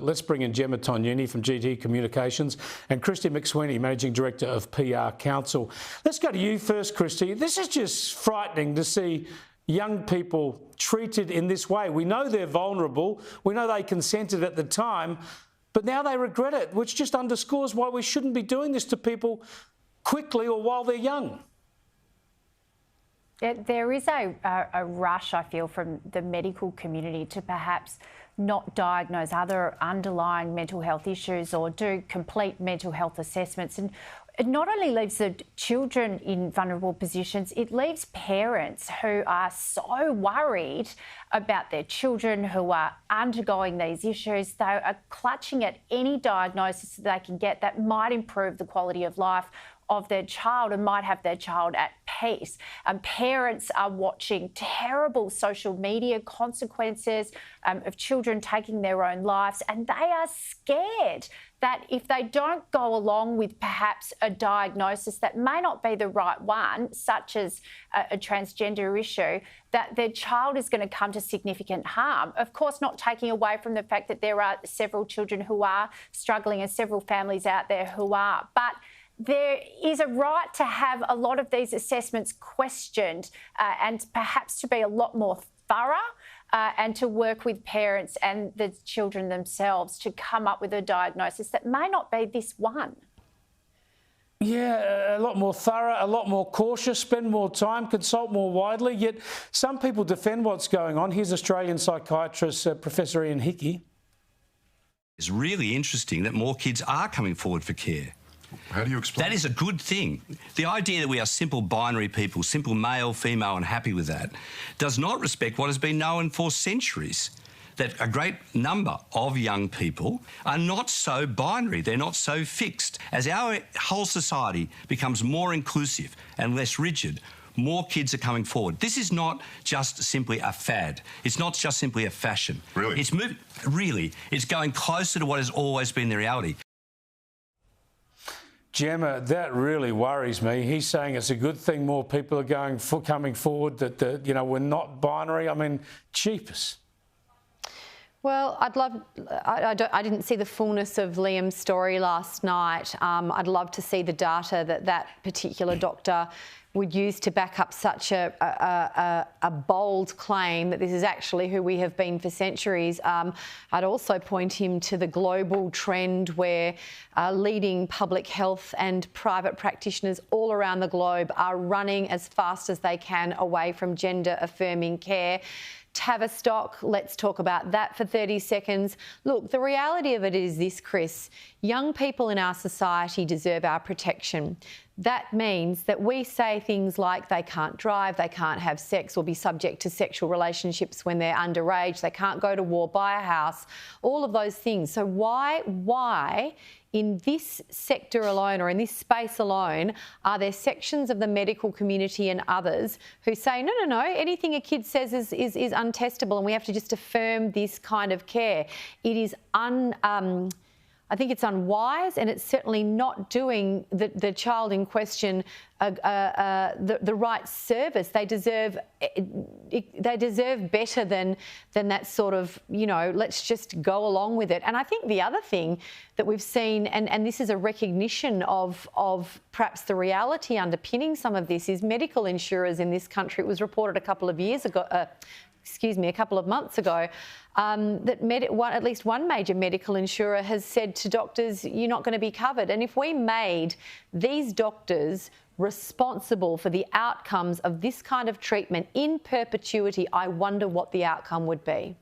Let's bring in Gemma Tognini from GT Communications and Christy McSweeney, Managing Director of PR Council. Let's go to you first, Christy. This is just frightening to see young people treated in this way. We know they're vulnerable. We know they consented at the time, but now they regret it, which just underscores why we shouldn't be doing this to people quickly or while they're young. There is a rush, I feel, from the medical community to perhaps not diagnose other underlying mental health issues or do complete mental health assessments. And it not only leaves the children in vulnerable positions, it leaves parents who are so worried about their children who are undergoing these issues. They are clutching at any diagnosis that they can get that might improve the quality of life of their child and might have their child at peace. Parents are watching terrible social media consequences of children taking their own lives, and they are scared that if they don't go along with perhaps a diagnosis that may not be the right one, such as a transgender issue, that their child is going to come to significant harm. Of course, not taking away from the fact that there are several children who are struggling and several families out there who are. But there is a right to have a lot of these assessments questioned and perhaps to be a lot more thorough and to work with parents and the children themselves to come up with a diagnosis that may not be this one. Yeah, a lot more thorough, a lot more cautious, spend more time, consult more widely. Yet some people defend what's going on. Here's Australian psychiatrist Professor Ian Hickey. It's really interesting that more kids are coming forward for care. How do you explain that? Is a good thing. The idea that we are simple binary people, simple male, female, and happy with that, does not respect what has been known for centuries, that a great number of young people are not so binary, they're not so fixed. As our whole society becomes more inclusive and less rigid, more kids are coming forward. This is not just simply a fad. It's not just simply a fashion. Really? It's going closer to what has always been the reality. Gemma, that really worries me. He's saying it's a good thing more people are coming forward, that we're not binary. I mean, cheapest. Well, I didn't see the fullness of Liam's story last night. I'd love to see the data that particular doctor would use to back up such a bold claim that this is actually who we have been for centuries. I'd also point him to the global trend where leading public health and private practitioners all around the globe are running as fast as they can away from gender-affirming care. Tavistock, let's talk about that for 30 seconds. Look, the reality of it is this, Chris. Young people in our society deserve our protection. That means that we say things like they can't drive, they can't have sex or be subject to sexual relationships when they're underage, they can't go to war, buy a house, all of those things. So why in this sector alone or in this space alone are there sections of the medical community and others who say, no, anything a kid says is untestable and we have to just affirm this kind of care? It is I think it's unwise, and it's certainly not doing the child in question the right service. They deserve better than that sort of, let's just go along with it. And I think the other thing that we've seen, and this is a recognition of perhaps the reality underpinning some of this, is medical insurers in this country. It was reported a couple of months ago, that at least one major medical insurer has said to doctors, you're not going to be covered. And if we made these doctors responsible for the outcomes of this kind of treatment in perpetuity, I wonder what the outcome would be.